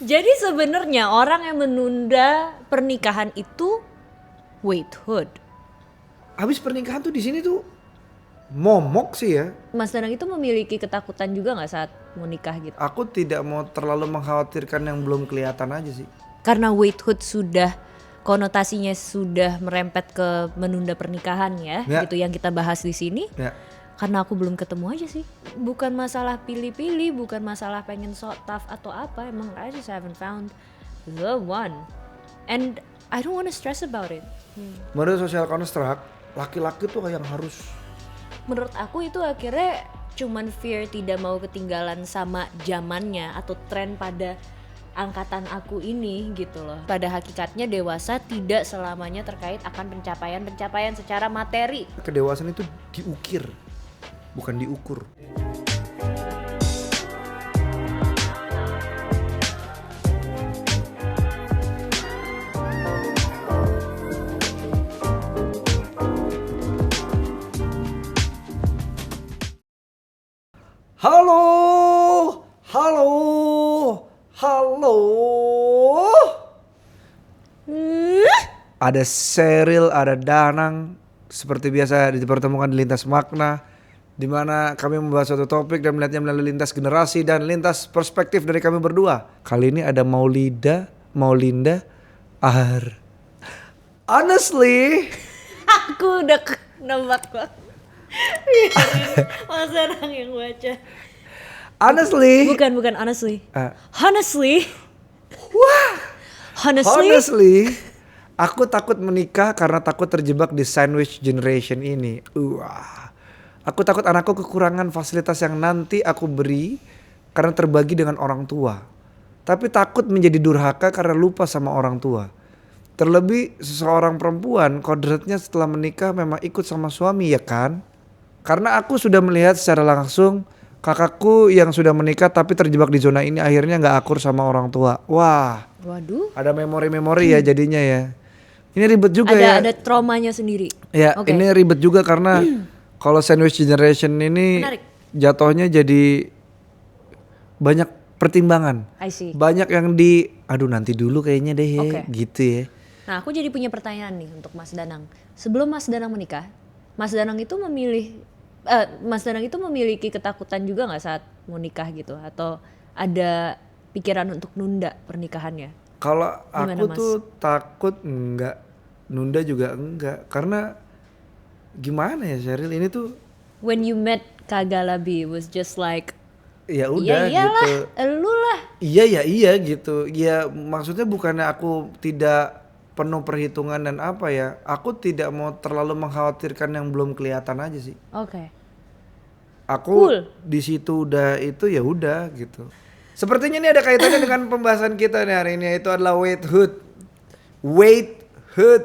Jadi sebenarnya orang yang menunda pernikahan itu waithood. Habis pernikahan tuh di sini tuh momok sih ya. Mas Danang itu memiliki ketakutan juga nggak saat mau nikah gitu? Aku tidak mau terlalu mengkhawatirkan yang belum kelihatan aja sih. Karena waithood sudah konotasinya sudah merempet ke menunda pernikahan ya, Ya. gitu yang kita bahas di sini. Ya. Karena aku belum ketemu aja sih. Bukan masalah pilih-pilih, bukan masalah pengen so tough atau apa. Emang I just haven't found the one. And I don't wanna stress about it. Menurut social construct, laki-laki tuh yang harus Menurut aku itu akhirnya cuman fear tidak mau ketinggalan sama zamannya atau tren pada angkatan aku ini gitu loh. Pada hakikatnya dewasa tidak selamanya terkait akan pencapaian-pencapaian secara materi. kedewasaan itu diukir, bukan diukur. Halo, halo, halo. Ada Sheryl, ada Danang. Seperti biasa dipertemukan di Lintas Makna, di mana kami membahas suatu topik dan melihatnya melalui lintas generasi dan lintas perspektif dari kami berdua. Kali ini ada Maulinda, Honestly, Aku udah nembak banget. Mas Danang yang baca. Bukan honestly. Honestly. honestly, aku takut menikah karena takut terjebak di sandwich generation ini. Aku takut anakku kekurangan fasilitas yang nanti aku beri karena terbagi dengan orang tua. Tapi takut menjadi durhaka karena lupa sama orang tua. Terlebih seseorang perempuan kodratnya setelah menikah memang ikut sama suami ya kan? Karena aku sudah melihat secara langsung kakakku yang sudah menikah tapi terjebak di zona ini akhirnya gak akur sama orang tua. Wah, Waduh. ada memori-memori ya jadinya ya. Ini ribet juga ya. Ada traumanya sendiri. Ya, Oke. ini ribet juga karena kalau sandwich generation ini Menarik. jatuhnya jadi banyak pertimbangan. I see. Banyak yang aduh nanti dulu kayaknya deh Oke. gitu ya. Nah, aku jadi punya pertanyaan nih untuk Mas Danang. Sebelum Mas Danang menikah, Mas Danang itu memiliki ketakutan juga nggak saat mau nikah gitu, atau ada pikiran untuk nunda pernikahannya? Kalau Gimana, aku Mas? tuh takut enggak, nunda juga enggak. Karena gimana ya Sheryl, ini tuh When you met Kak Galabi, it was just like, ya ya udah iyalah, gitu. elu lah. Iya gitu. Ya maksudnya bukannya aku tidak penuh perhitungan dan apa ya. Aku tidak mau terlalu mengkhawatirkan yang belum kelihatan aja sih. Oke. Aku Cool. di situ udah itu ya udah gitu. Sepertinya ini ada kaitannya dengan pembahasan kita nih hari ini, yaitu adalah waithood. Waithood.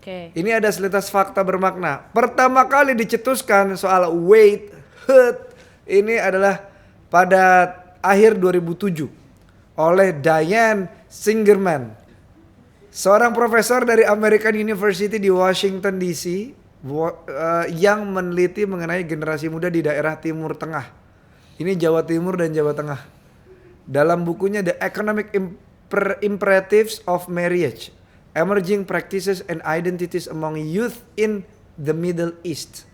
Oke. Ini ada selintas fakta bermakna. Pertama kali dicetuskan soal waithood ini adalah pada akhir 2007 oleh Diane Singerman, seorang profesor dari American University di Washington DC yang meneliti mengenai generasi muda di daerah Timur Tengah. Ini Jawa Timur dan Jawa Tengah. Dalam bukunya The Economic Imperatives of Marriage, Emerging Practices and Identities Among Youth in the Middle East.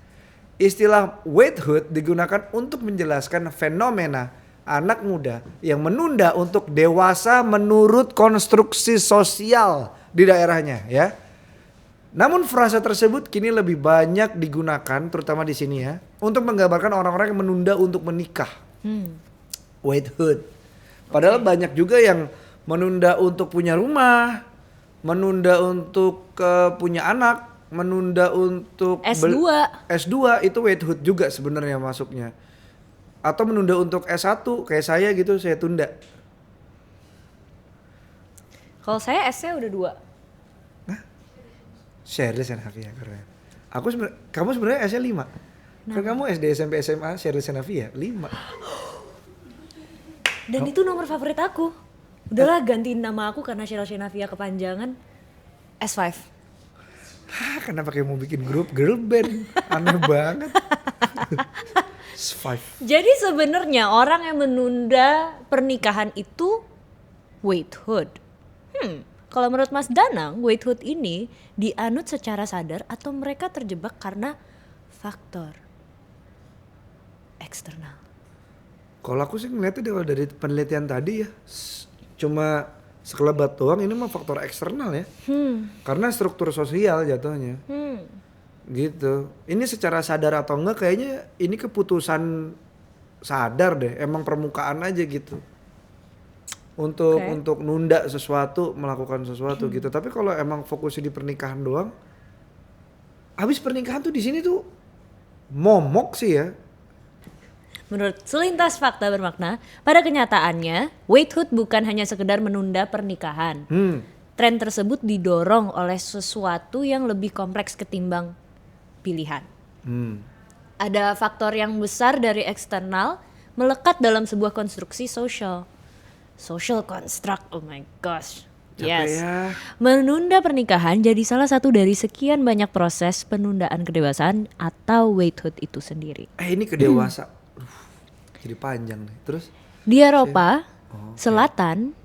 Istilah waithood digunakan untuk menjelaskan fenomena anak muda yang menunda untuk dewasa menurut konstruksi sosial di daerahnya ya. Namun frasa tersebut kini lebih banyak digunakan terutama di sini ya untuk menggambarkan orang-orang yang menunda untuk menikah. Waithood. Padahal banyak juga yang menunda untuk punya rumah, menunda untuk punya anak, menunda untuk S2. S2 itu waithood juga sebenarnya masuknya. Atau menunda untuk S1 kayak saya gitu, saya tunda. Kalau saya S-nya udah 2. Sheryl Senavia keren. Kamu sebenarnya S-nya 5. Kan kamu SD, SMP, SMA Sheryl Senavia 5. Dan itu nomor favorit aku. Udahlah gantiin nama aku karena Sheryl Senavia kepanjangan. S5. Kenapa kayak mau bikin grup girl band? Aneh banget. S5. Jadi sebenarnya orang yang menunda pernikahan itu waithood. Kalau menurut Mas Danang, waithood ini dianut secara sadar atau mereka terjebak karena faktor eksternal? Kalau aku sih ngeliatnya dari penelitian tadi ya, cuma sekelebat doang, ini mah faktor eksternal ya. Karena struktur sosial jatuhnya. Gitu. Ini secara sadar atau enggak kayaknya ini keputusan sadar deh, emang permukaan aja gitu. Untuk nunda sesuatu, melakukan sesuatu gitu. Tapi kalau emang fokusnya di pernikahan doang, habis pernikahan tuh di sini tuh momok sih ya. Menurut selintas fakta bermakna, pada kenyataannya, waithood bukan hanya sekedar menunda pernikahan. Tren tersebut didorong oleh sesuatu yang lebih kompleks ketimbang pilihan. Ada faktor yang besar dari eksternal melekat dalam sebuah konstruksi sosial. Social construct, oh my gosh. Capek Yes. ya. Menunda pernikahan jadi salah satu dari sekian banyak proses penundaan kedewasaan atau waithood itu sendiri. Ini kedewasa. Jadi panjang nih. Terus Di Eropa Selatan,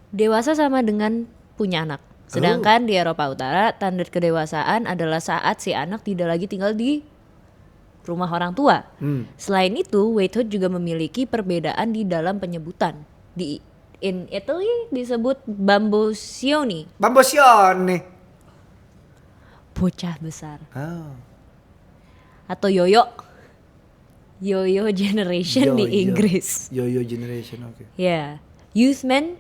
dewasa sama dengan punya anak. Sedangkan di Eropa Utara, tanda kedewasaan adalah saat si anak tidak lagi tinggal di rumah orang tua. Selain itu, waithood juga memiliki perbedaan di dalam penyebutan. In Italy disebut bamboccioni, Bambosione. bocah besar, Oh. atau yoyo generation di Inggris. Yo-yo generation, oke. Ya, youth men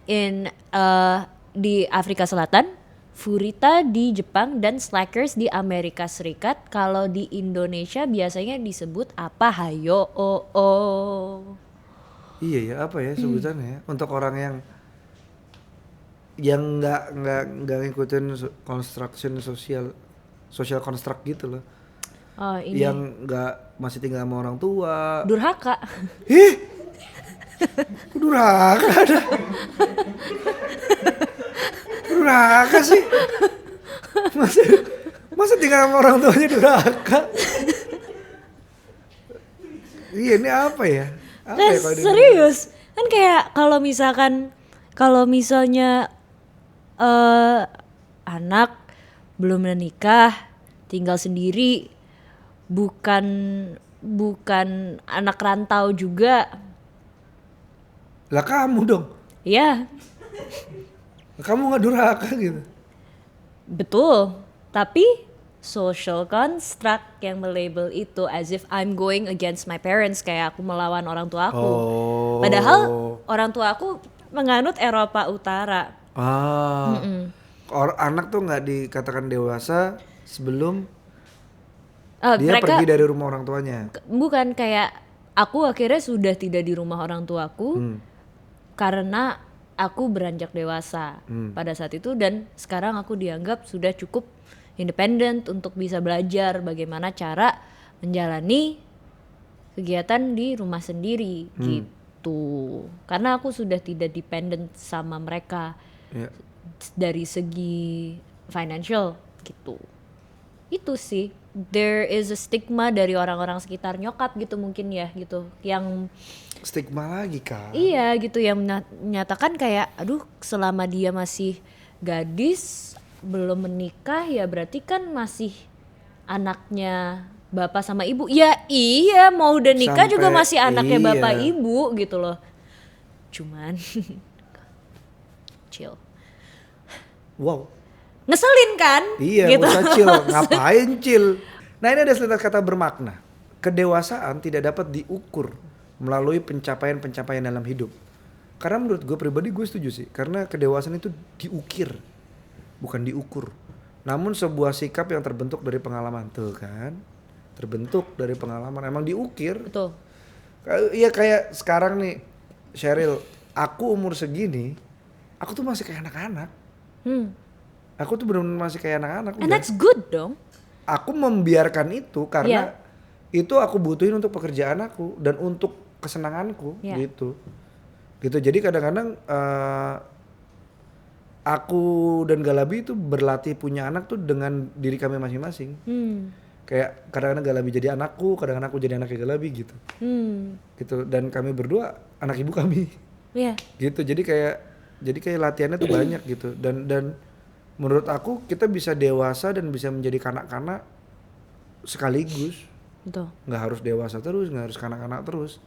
di Afrika Selatan, furita di Jepang, dan slackers di Amerika Serikat. Kalau di Indonesia biasanya disebut apa? Hayo, Iya ya, apa ya sebutannya ya? Untuk orang yang nggak ngikutin construction social construct gitu loh. Oh, ini Yang nggak masih tinggal sama orang tua. durhaka. Ih, kok durhaka ada? Durhaka sih? Masa tinggal sama orang tuanya durhaka? Iya, ini apa ya? Apa Nah, ya kalau di- serius kan kayak kalau misalnya anak belum menikah tinggal sendiri, bukan anak rantau juga, Lah kamu dong, ya kamu nggak durhaka gitu. betul. Tapi social construct yang melabel itu as if I'm going against my parents, kayak aku melawan orang tua aku. Oh. Padahal orang tua aku menganut Eropa Utara. Anak tuh nggak dikatakan dewasa sebelum dia Mereka pergi dari rumah orang tuanya. bukan kayak aku akhirnya sudah tidak di rumah orang tuaku karena aku beranjak dewasa pada saat itu, dan sekarang aku dianggap sudah cukup independen untuk bisa belajar bagaimana cara menjalani kegiatan di rumah sendiri gitu. Karena aku sudah tidak dependent sama mereka Ya. dari segi financial gitu. Itu sih, there is a stigma dari orang-orang sekitar nyokap gitu mungkin ya gitu, yang Stigma lagi kan. iya gitu, yang menyatakan kayak aduh selama dia masih gadis belum menikah ya berarti kan masih anaknya bapak sama ibu. Ya iya, mau udah nikah juga Sampai- masih anaknya iya. bapak ibu gitu loh. Cuman chill. Wow. Ngeselin kan? Iya, gitu. nggak usah chill. Ngapain chill? Nah, ini ada selintas kata bermakna. Kedewasaan tidak dapat diukur melalui pencapaian-pencapaian dalam hidup. Karena menurut gue pribadi gue setuju sih. Karena kedewasaan itu diukir, bukan diukur. Namun sebuah sikap yang terbentuk dari pengalaman. Tuh kan, terbentuk dari pengalaman. Emang diukir. Betul. Iya kayak sekarang nih, Sheryl, aku umur segini, aku tuh masih kayak anak-anak. Aku tuh benar-benar masih kayak anak-anak. And udah. that's good dong. Aku membiarkan itu karena Iya. itu aku butuhin untuk pekerjaan aku dan untuk kesenanganku Iya. gitu. Jadi kadang-kadang aku dan Galabi itu berlatih punya anak tuh dengan diri kami masing-masing. Kayak kadang-kadang Galabi jadi anakku, kadang-kadang aku jadi anaknya Galabi gitu. Gitu, dan kami berdua anak ibu kami. Iya. Gitu. Jadi kayak Jadi kayak latihannya tuh banyak gitu. Dan menurut aku kita bisa dewasa dan bisa menjadi kanak-kanak sekaligus. Betul. Nggak harus dewasa terus, nggak harus kanak-kanak terus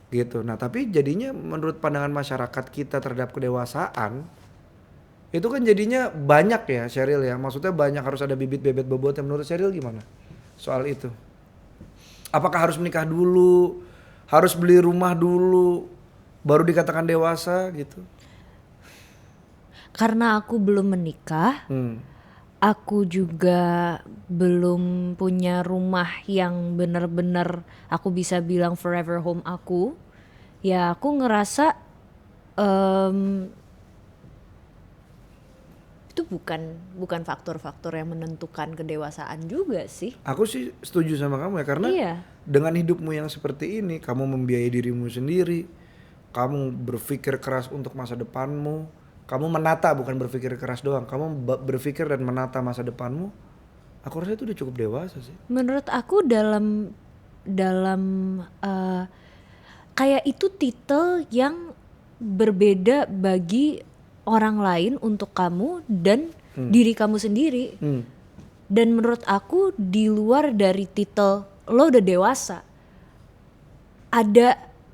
gitu. Nah tapi jadinya menurut pandangan masyarakat kita terhadap kedewasaan itu kan jadinya banyak ya Sheryl ya. Maksudnya banyak, harus ada bibit bebet bobotnya. Menurut Sheryl gimana soal itu? Apakah harus menikah dulu, harus beli rumah dulu baru dikatakan dewasa gitu? Karena aku belum menikah, aku juga belum punya rumah yang benar-benar aku bisa bilang forever home aku. Ya aku ngerasa itu bukan faktor-faktor yang menentukan kedewasaan juga sih. Aku sih setuju sama kamu ya, karena Iya. dengan hidupmu yang seperti ini, kamu membiayai dirimu sendiri, kamu berpikir keras untuk masa depanmu, kamu menata, bukan berpikir keras doang, kamu berpikir dan menata masa depanmu. Aku rasa itu udah cukup dewasa sih. Menurut aku dalam kayak itu titel yang berbeda bagi orang lain untuk kamu dan diri kamu sendiri. Dan menurut aku di luar dari titel lo udah dewasa,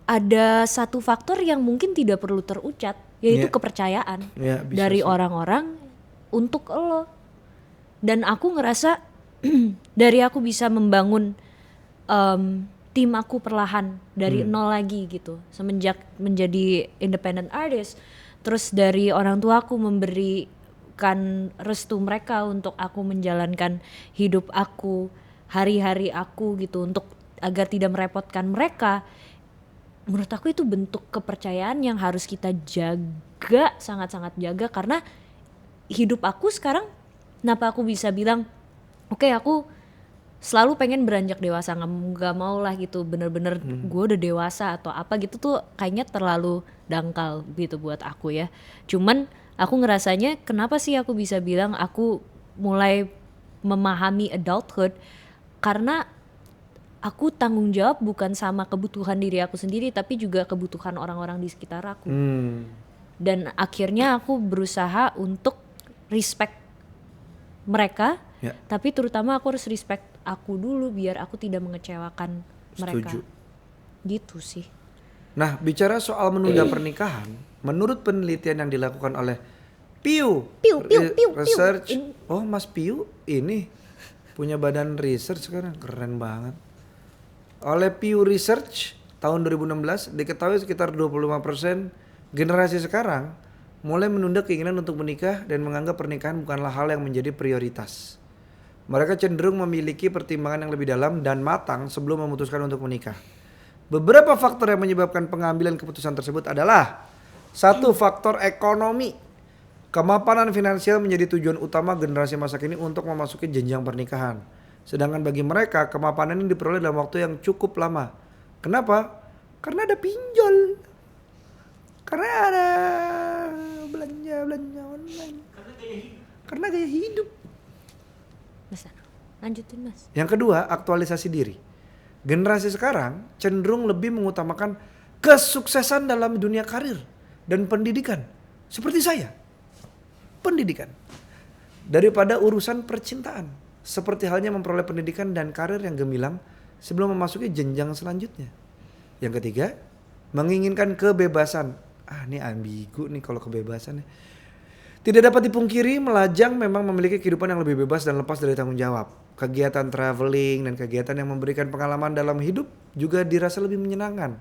ada satu faktor yang mungkin tidak perlu terucap, yaitu kepercayaan dari orang-orang untuk lo. Dan aku ngerasa dari aku bisa membangun tim aku perlahan dari nol lagi gitu, semenjak menjadi independent artist. Terus dari orang tua aku memberikan restu mereka untuk aku menjalankan hidup aku, hari-hari aku gitu, untuk agar tidak merepotkan mereka. Menurut aku itu bentuk kepercayaan yang harus kita jaga, sangat-sangat jaga. Karena hidup aku sekarang, kenapa aku bisa bilang oke, aku selalu pengen beranjak dewasa, nggak mau lah gitu bener-bener gue udah dewasa atau apa gitu, tuh kayaknya terlalu dangkal gitu buat aku ya. Cuman aku ngerasanya kenapa sih aku bisa bilang aku mulai memahami adulthood, karena aku tanggung jawab bukan sama kebutuhan diri aku sendiri, tapi juga kebutuhan orang-orang di sekitar aku. Dan akhirnya aku berusaha untuk respect mereka, tapi terutama aku harus respect aku dulu biar aku tidak mengecewakan mereka. Setuju. Gitu sih. Nah, bicara soal menunda pernikahan, menurut penelitian yang dilakukan oleh Pew Research, oh Mas Pew ini punya badan research sekarang, keren banget. Oleh Pew Research tahun 2016 diketahui sekitar 25% generasi sekarang mulai menunda keinginan untuk menikah dan menganggap pernikahan bukanlah hal yang menjadi prioritas. Mereka cenderung memiliki pertimbangan yang lebih dalam dan matang sebelum memutuskan untuk menikah. Beberapa faktor yang menyebabkan pengambilan keputusan tersebut adalah: 1. Faktor ekonomi. Kemapanan finansial menjadi tujuan utama generasi masa kini untuk memasuki jenjang pernikahan. Sedangkan bagi mereka, kemapanan ini diperoleh dalam waktu yang cukup lama. Kenapa? Karena ada pinjol. Karena ada belanja online. Karena gaya hidup. Mas, lanjutin Mas. Yang kedua, aktualisasi diri. Generasi sekarang cenderung lebih mengutamakan kesuksesan dalam dunia karir dan pendidikan. Seperti saya, pendidikan. Daripada urusan percintaan. Seperti halnya memperoleh pendidikan dan karir yang gemilang sebelum memasuki jenjang selanjutnya. Yang ketiga, menginginkan kebebasan. Ini ambigu nih kalau kebebasan. Tidak dapat dipungkiri, melajang memang memiliki kehidupan yang lebih bebas dan lepas dari tanggung jawab. Kegiatan traveling dan kegiatan yang memberikan pengalaman dalam hidup juga dirasa lebih menyenangkan.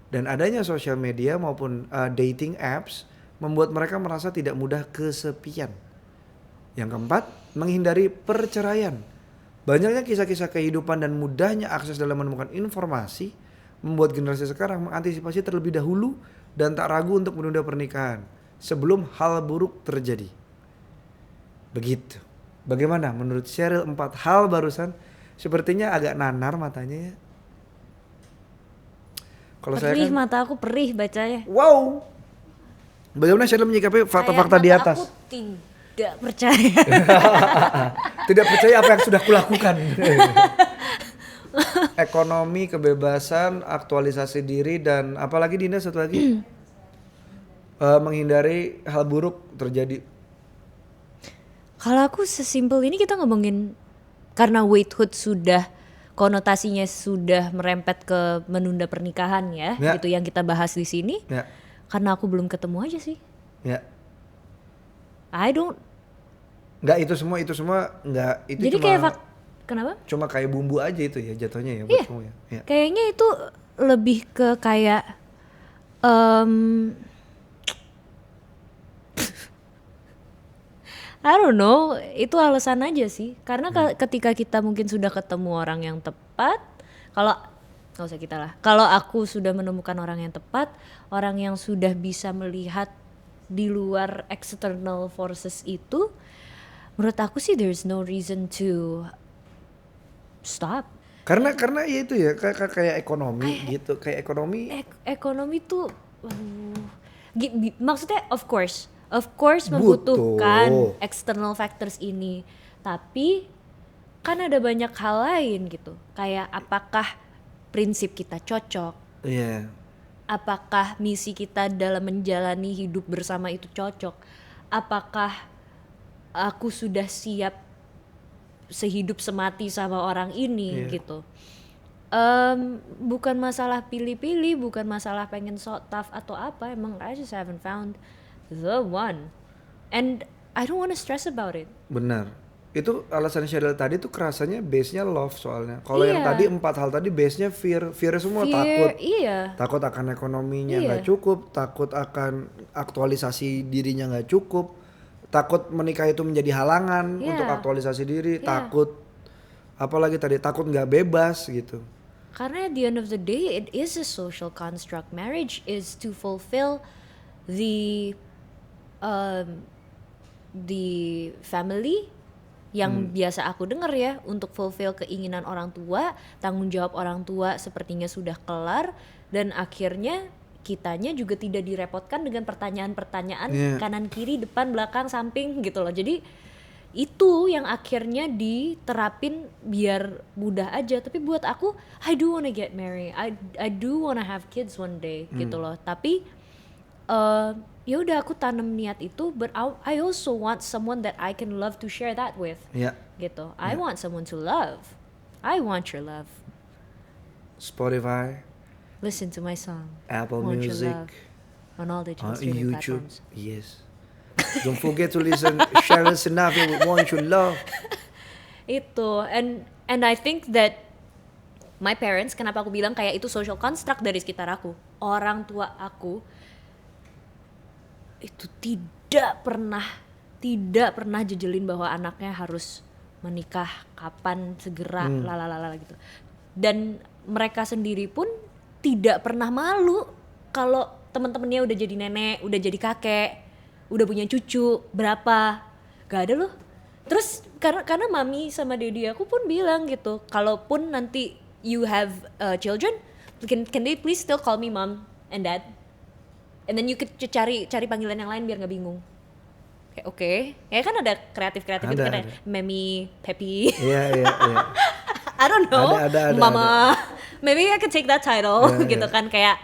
Dan adanya sosial media maupun dating apps membuat mereka merasa tidak mudah kesepian. Yang keempat, menghindari perceraian. Banyaknya kisah-kisah kehidupan dan mudahnya akses dalam menemukan informasi membuat generasi sekarang mengantisipasi terlebih dahulu dan tak ragu untuk menunda pernikahan sebelum hal buruk terjadi. Begitu. Bagaimana menurut Sheryl 4 hal barusan? Sepertinya agak nanar matanya ya. Kalau saya kan, mata aku perih bacanya. wow. Bagaimana Sheryl menyikapi fakta-fakta di atas? Aku tidak percaya. Tidak percaya apa yang sudah kulakukan. Ekonomi, kebebasan, aktualisasi diri, dan apalagi Dinda satu lagi? menghindari hal buruk terjadi? Kalau aku sesimpel ini kita ngomongin karena waithood sudah konotasinya sudah merempet ke menunda pernikahan ya, Ya. gitu yang kita bahas di sini. Ya, Karena aku belum ketemu aja sih. ya. I don't. Nggak itu semua nggak itu Jadi cuma kayak kenapa? cuma kayak bumbu aja itu ya jatuhnya ya buat Iya. kamu ya. Ya. Kayaknya itu lebih ke kayak em, I don't know, itu alasan aja sih. Karena ketika kita mungkin sudah ketemu orang yang tepat, kalau nggak usah kita lah. Kalau aku sudah menemukan orang yang tepat, orang yang sudah bisa melihat di luar external forces itu, menurut aku sih there's no reason to stop. Karena ya itu ya kayak ekonomi gitu, kayak ekonomi Ekonomi tuh maksudnya of course Butuh. membutuhkan external factors ini, tapi kan ada banyak hal lain gitu, kayak apakah prinsip kita cocok, Iya. apakah misi kita dalam menjalani hidup bersama itu cocok, apakah aku sudah siap sehidup semati sama orang ini gitu. Bukan masalah pilih-pilih, bukan masalah pengen so tough atau apa, emang I just haven't found the one and I don't wanna stress about it. Benar. Itu alasan Sheryl tadi tuh kerasanya base-nya love soalnya. Kalau yang Iya. tadi 4 hal tadi base-nya fear semua, Fear, takut. iya. Takut akan ekonominya Iya. nggak cukup, takut akan aktualisasi dirinya nggak cukup, takut menikah itu menjadi halangan Iya. untuk aktualisasi diri, Iya. takut apalagi tadi takut nggak bebas gitu. Karena at the end of the day it is a social construct. Marriage is to fulfill the family yang biasa aku dengar ya, untuk fulfill keinginan orang tua, tanggung jawab orang tua sepertinya sudah kelar, dan akhirnya kitanya juga tidak direpotkan dengan pertanyaan-pertanyaan Iya. kanan kiri depan belakang samping gitu loh. Jadi itu yang akhirnya diterapin biar mudah aja. Tapi buat aku, I do wanna get married, I do wanna have kids one day gitu loh. Tapi ya udah aku tanam niat itu, but I also want someone that I can love to share that with Ya. gitu. I want someone to love. I want your love. Spotify, Listen to my song. Apple Want Your Music, Love on all digital on streaming YouTube. platforms. Yes. Don't forget to listen Sheryl Sinatra with Want Your Love. Itu and I think that my parents, kenapa aku bilang kayak itu social construct dari sekitar aku, orang tua aku itu tidak pernah jejelin bahwa anaknya harus menikah kapan, segera, lalalala gitu. Dan mereka sendiri pun tidak pernah malu kalau teman-temannya udah jadi nenek, udah jadi kakek, udah punya cucu berapa, gak ada loh. Terus karena mami sama daddy aku pun bilang gitu, kalaupun nanti you have children, can they please still call me mom and dad, and then you could cari panggilan yang lain biar nggak bingung. Kayak oke, ya kan ada kreatif gitu Ada, kan, ada. Mami, Pepi. Iya. I don't know, Ada, Mama. Maybe I could take that title Iya, gitu iya. kan, kayak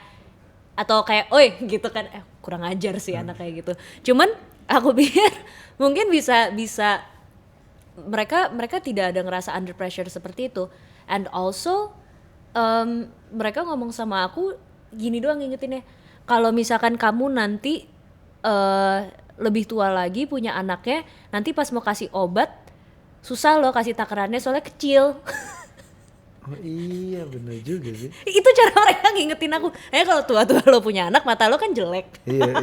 atau kayak oi gitu kan, kurang ajar sih anak kayak gitu. Cuman aku pikir mungkin bisa mereka tidak ada ngerasa under pressure seperti itu. And also mereka ngomong sama aku gini doang ngingetinnya, kalau misalkan kamu nanti lebih tua lagi punya anaknya, nanti pas mau kasih obat susah loh kasih takarannya soalnya kecil. Oh iya bener juga sih. Itu cara mereka ngingetin aku. Kalau tua-tua lo punya anak, mata lo kan jelek. Iya.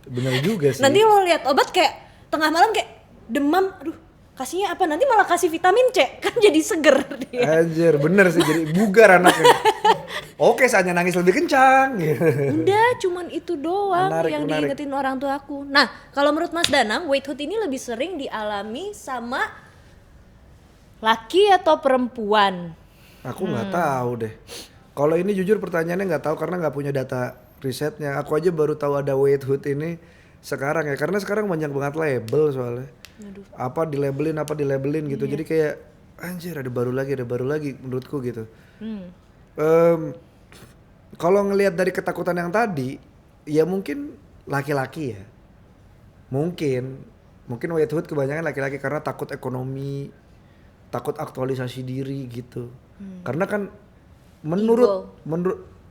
Bener juga sih. Nanti lo lihat obat kayak tengah malam kayak demam, aduh kasihnya apa, nanti malah kasih vitamin C, kan jadi seger dia. Anjir, bener sih, jadi bugar anaknya. Oke, saatnya nangis lebih kencang. Udah cuman itu doang yang Menarik. diingetin orang tua aku. Nah kalau menurut Mas Danang, waithood ini lebih sering dialami sama laki atau perempuan? Aku nggak tahu deh. Kalau ini jujur pertanyaannya nggak tahu karena nggak punya data risetnya. Aku aja baru tahu ada waithood ini sekarang ya, karena sekarang banyak banget label soalnya. Aduh. Apa dilabelin gitu. Jadi kayak anjir ada baru lagi menurutku gitu. Kalau ngelihat dari ketakutan yang tadi, ya mungkin laki-laki ya, mungkin weight kebanyakan laki-laki karena takut ekonomi, takut aktualisasi diri gitu. Karena kan menurut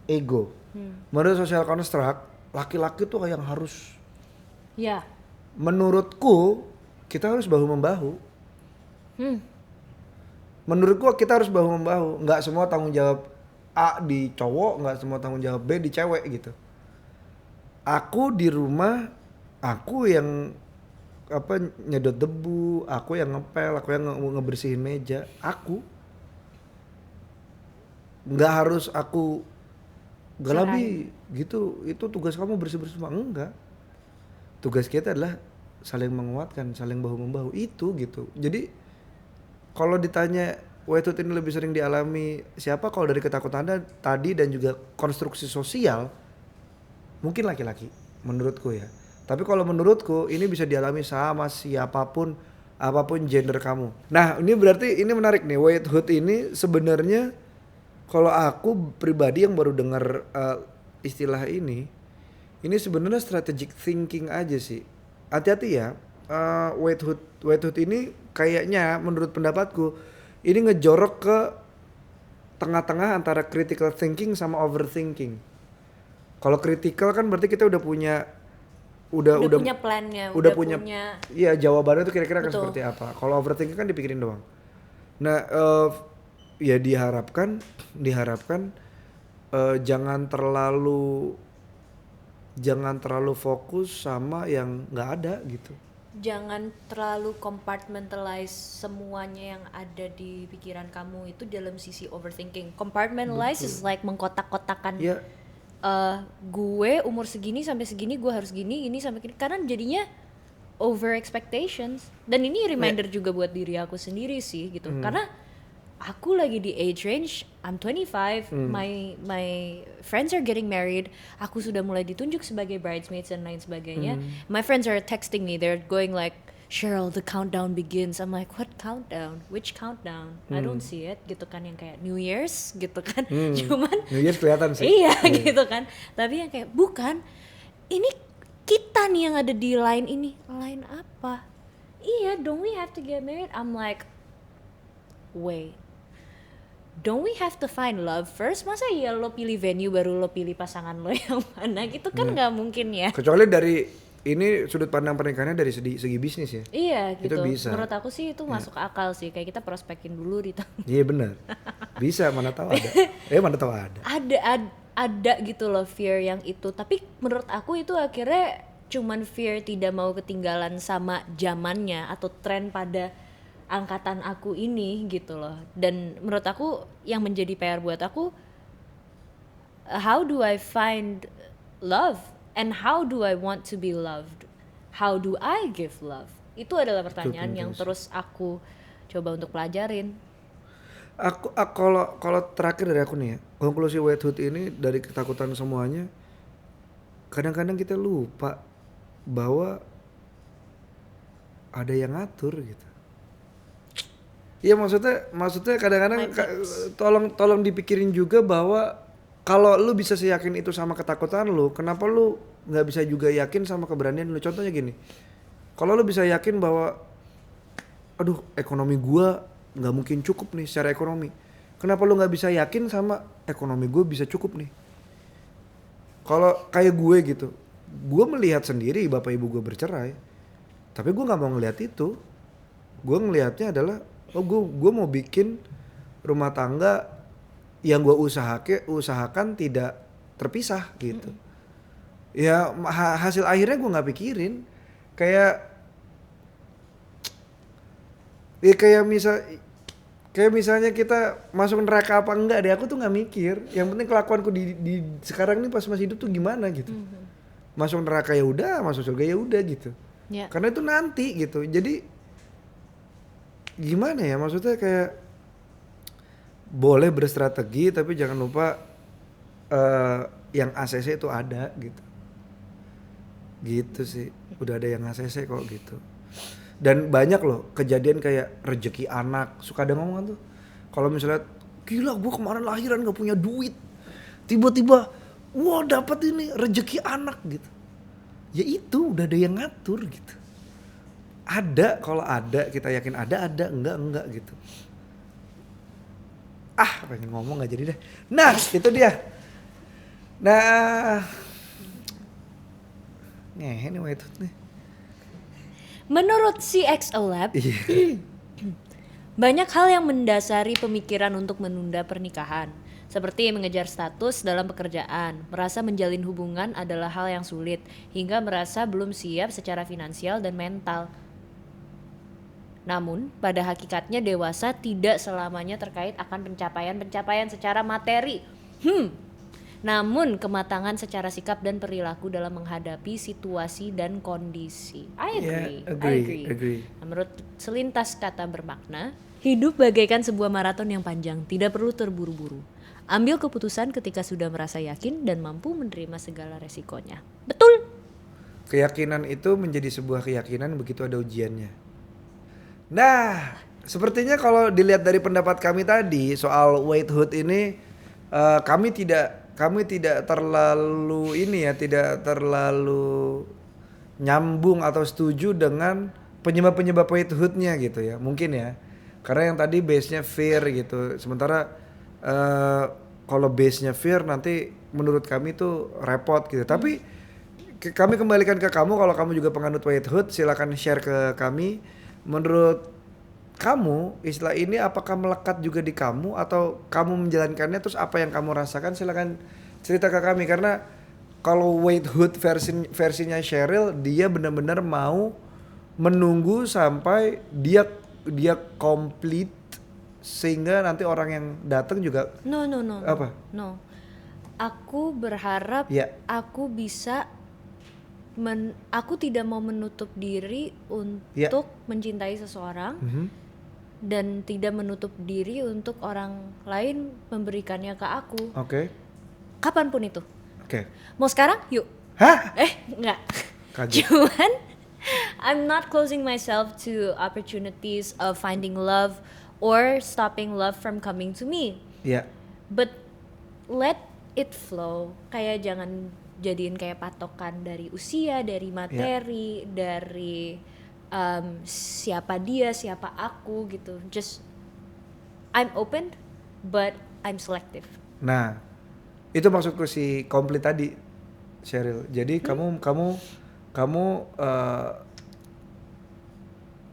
ego, menurut social construct laki-laki tuh yang harus, Ya. menurutku kita harus bahu membahu. Menurutku kita harus bahu membahu. Nggak semua tanggung jawab A di cowok, nggak semua tanggung jawab B di cewek gitu. Aku di rumah, aku yang nyedot debu, aku yang ngepel, aku yang ngebersihin meja, aku nggak harus aku galabi gitu. Itu tugas kamu bersih-bersih, enggak. Tugas kita adalah saling menguatkan, saling bahu membahu itu gitu. Jadi kalau ditanya weight ini lebih sering dialami siapa, kalau dari ketakutan Anda tadi dan juga konstruksi sosial, mungkin laki-laki menurutku ya. Tapi kalau menurutku ini bisa dialami sama siapapun, apapun gender kamu. Nah ini berarti ini menarik nih, weight ini sebenarnya kalau aku pribadi yang baru dengar istilah ini sebenarnya strategic thinking aja sih. Hati-hati ya, weight ini kayaknya menurut pendapatku ini ngejorok ke tengah-tengah antara critical thinking sama overthinking. Kalau critical kan berarti kita udah punya punya plannya, udah punya iya jawabannya tuh kira-kira akan seperti apa. Kalau overthinking kan dipikirin doang. Nah ya diharapkan jangan terlalu fokus sama yang nggak ada gitu. Jangan terlalu compartmentalize semuanya yang ada di pikiran kamu itu dalam sisi overthinking. Compartmentalize is like mengkotak-kotakan. Ya. Gue umur segini sampai segini gue harus gini sampai gini, karena jadinya over expectations. Dan ini reminder juga buat diri aku sendiri sih gitu. Karena aku lagi di age range, I'm 25, my friends are getting married, aku sudah mulai ditunjuk sebagai bridesmaids dan lain sebagainya. My friends are texting me, they're going like, Cheryl, the countdown begins. I'm like, what countdown? Which countdown? I don't see it, gitu kan, yang kayak New Year's gitu kan. Cuman New Year's kelihatan sih. Iya gitu kan. Tapi yang kayak bukan, ini kita nih yang ada di line ini. Line apa? Iya, don't we have to get married? I'm like, wait, don't we have to find love first? Masa iya lo pilih venue baru lo pilih pasangan lo yang mana gitu kan, nggak mungkin ya. Kecuali dari ini sudut pandang pernikahannya dari segi bisnis ya. Iya gitu. Itu bisa. Menurut aku sih itu masuk akal sih, kayak kita prospekin dulu di Iya benar. Bisa, mana tahu ada. Mana tahu ada. Ada gitu loh fear yang itu. Tapi menurut aku itu akhirnya cuman fear tidak mau ketinggalan sama zamannya atau tren pada angkatan aku ini gitu loh. Dan menurut aku yang menjadi PR buat aku, how do I find love and how do I want to be loved? How do I give love? Itu adalah pertanyaan yang terus aku coba untuk pelajarin. Aku kalau terakhir dari aku nih ya, konklusi weight ini dari ketakutan semuanya, kadang-kadang kita lupa bahwa ada yang ngatur gitu. Iya maksudnya kadang-kadang tolong dipikirin juga bahwa kalau lu bisa seyakin itu sama ketakutan lu, kenapa lu nggak bisa juga yakin sama keberanian lu? Contohnya gini, kalau lu bisa yakin bahwa, aduh ekonomi gua nggak mungkin cukup nih secara ekonomi, kenapa lu nggak bisa yakin sama ekonomi gua bisa cukup nih? Kalau kayak gue gitu, gue melihat sendiri bapak ibu gue bercerai, tapi gue nggak mau ngelihat itu. Gue ngelihatnya adalah, gue mau bikin rumah tangga yang gue usahakan tidak terpisah gitu. Ya hasil akhirnya gue nggak pikirin, kayak misalnya kita masuk neraka apa enggak deh, aku tuh nggak mikir. Yang penting kelakuanku di sekarang nih pas masih hidup tuh gimana gitu. Masuk neraka ya udah, masuk surga ya udah gitu. Yeah. Karena itu nanti gitu. Jadi gimana ya, maksudnya kayak boleh berstrategi tapi jangan lupa yang ACC itu ada gitu. Gitu sih. Udah ada yang ACC kok gitu. Dan banyak loh kejadian kayak rezeki anak, suka ada ngomongan tuh. Kalau misalnya gila gue kemarin lahiran gak punya duit, tiba-tiba wah dapat ini rezeki anak gitu. Ya itu udah ada yang ngatur gitu. Ada, kalau ada kita yakin ada enggak gitu. Pengen ngomong nggak jadi deh. Nah itu dia. Nah ngehe nih White Hood nih. Menurut CXO Lab, Iya. banyak hal yang mendasari pemikiran untuk menunda pernikahan. Seperti mengejar status dalam pekerjaan, merasa menjalin hubungan adalah hal yang sulit, hingga merasa belum siap secara finansial dan mental. Namun, pada hakikatnya dewasa tidak selamanya terkait akan pencapaian-pencapaian secara materi. Namun, kematangan secara sikap dan perilaku dalam menghadapi situasi dan kondisi. I agree. Nah, menurut selintas kata bermakna, hidup bagaikan sebuah maraton yang panjang, tidak perlu terburu-buru. Ambil keputusan ketika sudah merasa yakin dan mampu menerima segala resikonya. Betul? Keyakinan itu menjadi sebuah keyakinan begitu ada ujiannya. Nah, sepertinya kalau dilihat dari pendapat kami tadi soal White Hood ini, kami tidak terlalu tidak terlalu nyambung atau setuju dengan penyebab White Hood-nya gitu ya, mungkin ya. Karena yang tadi base-nya fear gitu, sementara kalau base-nya fear nanti menurut kami tuh repot gitu. Tapi kami kembalikan ke kamu, kalau kamu juga penganut White Hood, silakan share ke kami. Menurut kamu istilah ini apakah melekat juga di kamu atau kamu menjalankannya, terus apa yang kamu rasakan? Silakan cerita ke kami, karena kalau White Hood versinya Cheryl, dia benar-benar mau menunggu sampai dia komplit sehingga nanti orang yang datang juga No. apa? No. Aku berharap aku bisa aku tidak mau menutup diri untuk mencintai seseorang dan tidak menutup diri untuk orang lain memberikannya ke aku. Oke. Kapanpun itu. Oke. Mau sekarang? Yuk. Hah? Enggak. Kaget. Cuman I'm not closing myself to opportunities of finding love or stopping love from coming to me. Iya. But let it flow. Kayak jangan jadiin kayak patokan dari usia, dari materi, dari siapa dia, siapa aku gitu. Just I'm open but I'm selective. Nah, itu maksudku si komplit tadi, Cheryl. Jadi kamu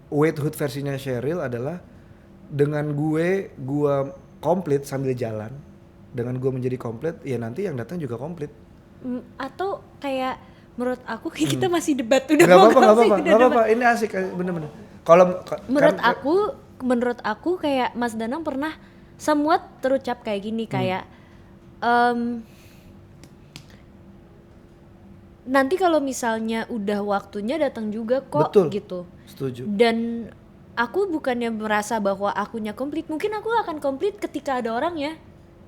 White Hood versinya Cheryl adalah dengan gue komplit sambil jalan, dengan gue menjadi komplit, ya nanti yang datang juga komplit. Atau kayak menurut aku kita masih debat udah Gak mau apa-apa, ini asik bener-bener. Kalau menurut aku kayak Mas Danang pernah somewhat terucap kayak gini, kayak nanti kalau misalnya udah waktunya datang juga kok. Betul. Gitu. Setuju. Dan aku bukannya merasa bahwa akunya komplit, mungkin aku akan komplit ketika ada orangnya.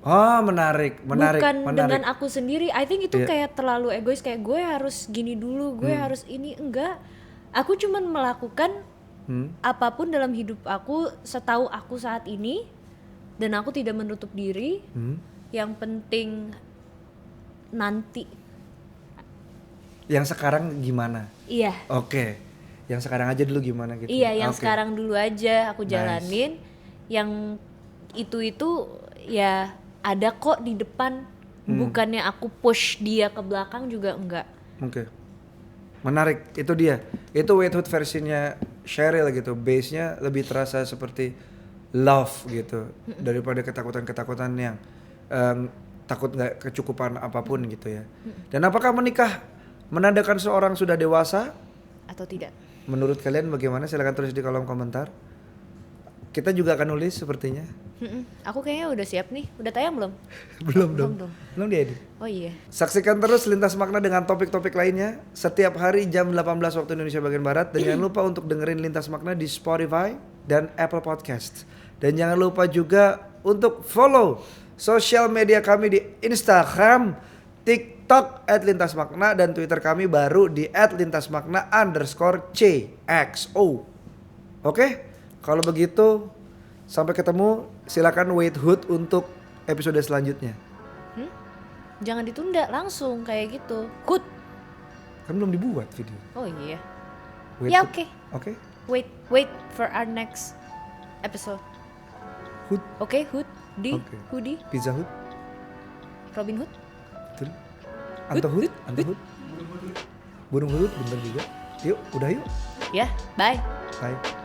Oh, menarik. Bukan dengan aku sendiri. I think itu kayak terlalu egois, kayak gue harus gini dulu, gue harus ini. Enggak. Aku cuman melakukan apapun dalam hidup aku setahu aku saat ini, dan aku tidak menutup diri. Yang penting nanti. Yang sekarang gimana? Iya. Oke. Yang sekarang aja dulu gimana gitu. Iya, yang sekarang dulu aja aku jalanin. Yang itu ya ada kok di depan. Bukannya aku push dia ke belakang juga enggak. Oke. Menarik, itu dia. Itu White Hood versinya Cheryl gitu. Base-nya lebih terasa seperti love gitu. Daripada ketakutan-ketakutan yang takut gak kecukupan apapun gitu ya. Dan apakah menikah menandakan seorang sudah dewasa? Atau tidak? Menurut kalian bagaimana? Silakan tulis di kolom komentar. Kita juga akan nulis sepertinya. Aku kayaknya udah siap nih. Udah tayang belum? Belum Belum diedit. Oh iya. Saksikan terus Lintas Makna dengan topik-topik lainnya setiap hari jam 18 waktu Indonesia bagian Barat. Dan jangan lupa untuk dengerin Lintas Makna di Spotify dan Apple Podcast. Dan jangan lupa juga untuk follow sosial media kami di Instagram, TikTok @lintasmakna, dan Twitter kami baru di @lintasmakna_CXO. Oke? Kalau begitu sampai ketemu. Silakan White Hood untuk episode selanjutnya. Jangan ditunda, langsung kayak gitu. Hood. Kan belum dibuat video. Oh iya. Wait, Ya, Hood. oke. Oke. Wait for our next episode. Hood. Oke, Hood di Oke. Hoodie, Pizza Hood. Robin Hood. Betul. Anto Hood. Anto Hood. Burung Hood bener juga. Yuk, udah yuk. Ya, bye. Bye.